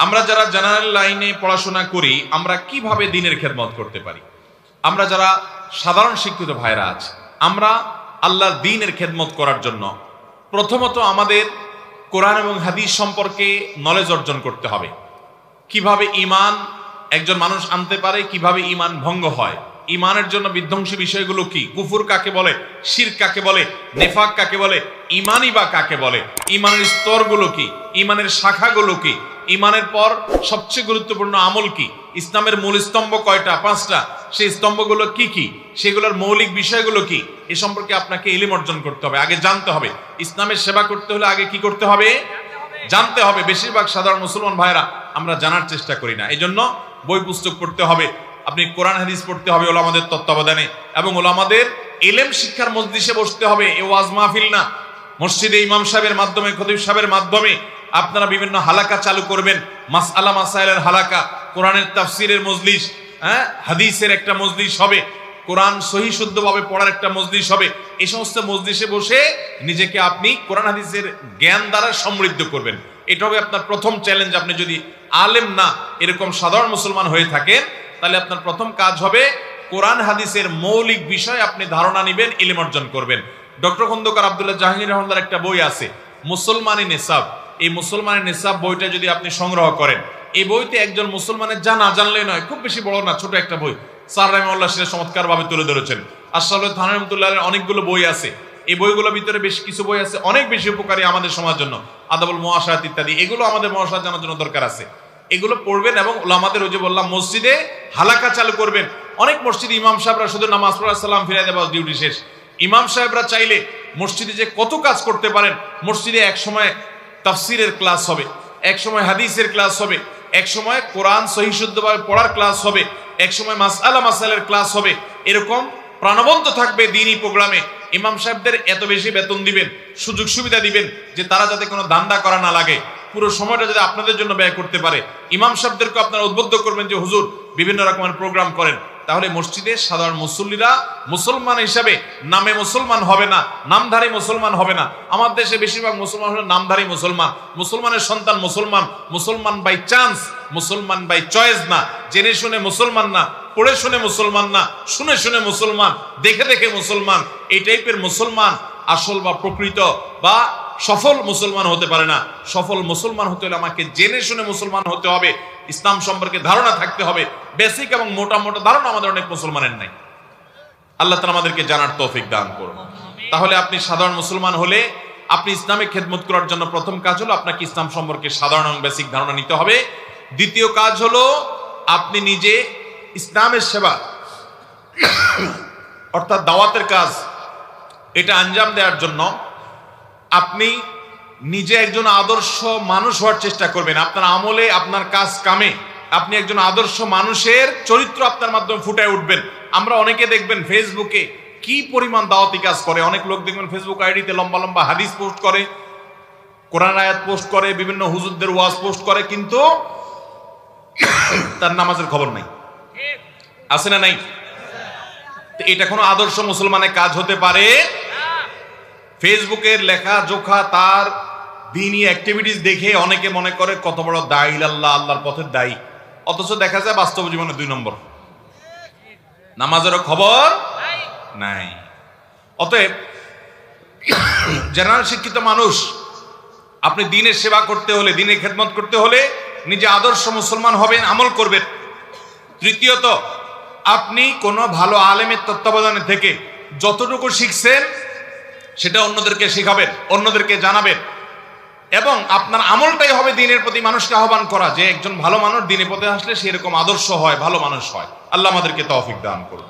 আমরা যারা জেনারেল লাইনে পড়াশোনা করি, আমরা কিভাবে দ্বীনের খেদমত করতে পারি? আমরা যারা সাধারণ শিক্ষিত ভাইরা আছে, আমরা আল্লাহর দ্বীনের খেদমত করার জন্য প্রথমত আমাদের কোরআন এবং হাদিস সম্পর্কে নলেজ অর্জন করতে হবে। কিভাবে ঈমান একজন মানুষ আনতে পারে, কিভাবে ঈমান ভঙ্গ হয়, ঈমানের জন্য বিধ্বংসী বিষয়গুলো কি, কুফর কাকে বলে, শিরক কাকে বলে, নেফাক কাকে বলে, ঈমানই বা কাকে বলে, ঈমানের স্তরগুলো কি, ঈমানের শাখাগুলো কি, ঈমানের পর সবচেয়ে গুরুত্বপূর্ণ আমল কি, ইসলামের মূল স্তম্ভ কয়টা, 5টা, সেই স্তম্ভগুলো কি কি, সেগুলোর মৌলিক বিষয়গুলো কি, এ সম্পর্কে আপনাকে ইলম অর্জন করতে হবে, আগে জানতে হবে। ইসলামের সেবা করতে হলে আগে কি করতে হবে? জানতে হবে। বেশিরভাগ সাধারণ মুসলমান ভাইরা আমরা জানার চেষ্টা করি না। এই জন্য বই পুস্তক পড়তে হবে, আপনি কোরআন হাদিস পড়তে হবে ওলামাদের তত্ত্বাবধানে, এবং ওলামাদের ইলম শিক্ষার মজলিসে বসতে হবে। এ ওয়াজ মাহফিল না, মসজিদে ইমাম সাহেবের মাধ্যমে, খতিব সাহেবের মাধ্যমে আপনারা বিভিন্ন হালাকা চালু করবেন, মাসআলা মাসাইলের হালাকা, কোরআনের তাফসিরের মজলিস, হাদিসের একটা মজলিস হবে, কোরআন সহি শুদ্ধভাবে পড়ার একটা মজলিস হবে। এই সমস্ত মজলিসে বসে নিজেকে আপনি কোরআন হাদিসের জ্ঞান দ্বারা সমৃদ্ধ করবেন। এটা হবে আপনার প্রথম চ্যালেঞ্জ। আপনি যদি আলেম না, এরকম সাধারণ মুসলমান হয়ে থাকেন, তাহলে আপনার প্রথম কাজ হবে কোরআন হাদিসের মৌলিক বিষয় আপনি ধারণা নেবেন, ইলম অর্জন করবেন। ডক্টর খন্দকার আব্দুল্লাহ জাহাঙ্গীর রহমানের একটা বই আছে, মুসলমানি নিসাব। এই মুসলমানি নিসাব বইটা যদি আপনি সংগ্রহ করেন, এই বইতে একজন মুসলমানের যা না জানলে নয়, খুব বেশি বড় না, ছোট একটা বই, স্যার রাহিমাহুল্লাহ সেটা চমৎকার ভাবে তুলে ধরেছেন। আশরাফুল থানভী রহমাতুল্লাহের অনেকগুলো বই আছে, এই বইগুলোর ভিতরে বেশ কিছু বই আছে অনেক বেশি উপকারী আমাদের সমাজের জন্য, আদাবুল মুআশারাত ইত্যাদি, এগুলো আমাদের মুআশারাত জানার জন্য দরকার আছে। এগুলো পড়বেন এবং ওলামাদের, ওই যে বললাম, মসজিদে হালাকা চালু করবেন। অনেক মসজিদে ইমাম সাহেবরা শুধু নামাজ পড়া, সালাম ফিরাই দেওয়া, ডিউটি শেষ। ইমাম সাহেবরা চাইলে মসজিদে যে কত কাজ করতে পারেন। মসজিদে এক সময় তাফসিরের ক্লাস হবে, এক সময় হাদিসের ক্লাস হবে, এক সময় কোরআন সহি শুদ্ধভাবে পড়ার ক্লাস হবে, এক সময় মাসআলা মাসাইলের ক্লাস হবে। এরকম প্রাণবন্ত থাকবে দ্বীনি প্রোগ্রামে। ইমাম সাহেবদের এত বেশি বেতন দিবেন, সুযোগ সুবিধা দিবেন যে তারা যাতে কোনো ধান্দা করা না লাগে, পুরো সময়টা যাতে আপনাদের জন্য ব্যয় করতে পারে। ইমাম সাহেবদেরকে আপনারা উদ্বুদ্ধ করবেন যে হুজুর বিভিন্ন রকমের প্রোগ্রাম করেন। তাহলে মসজিদে সাধারণ মুসল্লিরা মুসলমান হিসাবে নামে মুসলমান হবে না, নামধারী মুসলমান হবে না। আমার দেশে বেশিরভাগ মুসলমান হলো নামধারী মুসলমান, মুসলমানের সন্তান মুসলমান, মুসলমান বাই চান্স, মুসলমান বাই চয়েস না, জেনে শুনে মুসলমান না, পড়ে শুনে মুসলমান না, শুনে শুনে মুসলমান, দেখে দেখে মুসলমান। এই টাইপের মুসলমান আসল বা প্রকৃত বা সফল মুসলমান হতে পারে না। সফল মুসলমান হতে হলে আমাকে জেনে শুনে মুসলমান হতে হবে, ইসলাম সম্পর্কে ধারণা থাকতে হবে। বেসিক এবং মোটা মোটা ধারণা আমাদের অনেক মুসলমানের নাই। আল্লাহ তাআলা আমাদেরকে জানার তৌফিক দান করুন। তাহলে আপনি সাধারণ মুসলমান হলে আপনি ইসলামিক খেদমত করার জন্য প্রথম কাজ হলো আপনাকে ইসলাম সম্পর্কে সাধারণ এবং বেসিক ধারণা নিতে হবে। দ্বিতীয় কাজ হলো আপনি নিজে ইসলামের সেবা অর্থাৎ দাওয়াতের কাজ, এটা আঞ্জাম দেওয়ার জন্য আপনি নিজে একজন আদর্শ মানুষ হওয়ার চেষ্টা করবেন। আপনার আমলে, আপনার কাজ কামে আপনি একজন আদর্শ মানুষের চরিত্র আপনার মাধ্যমে ফুটায় উঠবেন। আমরা অনেকে দেখবেন ফেসবুকে কি পরিমাণ দাওয়াতি কাজ করে। অনেক লোক দেখবেন ফেসবুক আইডিতে লম্বা লম্বা হাদিস পোস্ট করে, কোরআন আয়াত পোস্ট করে, বিভিন্ন হুজুরদের ওয়াজ পোস্ট করে, কিন্তু তার নামাজের খবর নাই। আছে না নাই? এটা কোনো আদর্শ মুসলমানের কাজ হতে পারে? ফেসবুকের লেখা জোখা, তার দ্বীনি অ্যাক্টিভিটিস দেখে অনেকে মনে করে কত বড় দায়ী আল্লাহ, আল্লাহর পথের দায়ী, অথচ দেখা যায় বাস্তব জীবনে 2 নম্বর, নামাজেরও খবর নাই। অতএব জেনারেল শিক্ষিত মানুষ, আপনি দ্বীনের সেবা করতে হলে, দ্বীনের খেদমত করতে হলে নিজে আদর্শ মুসলমান হবেন, আমল করবেন। তৃতীয়ত, আপনি কোনো ভালো আলেমের তত্ত্বাবধানে থেকে যতটুকু শিখছেন সেটা অন্যদেরকে শেখাবেন, অন্যদেরকে জানাবেন, এবং আপনার আমলটাই হবে দ্বীনের প্রতি মানুষকে আহ্বান করা, যে একজন ভালো মানুষ দ্বীনের পথে আসলে সেরকম আদর্শ হয়, ভালো মানুষ হয়। আল্লাহ আমাদেরকে তৌফিক দান করুন।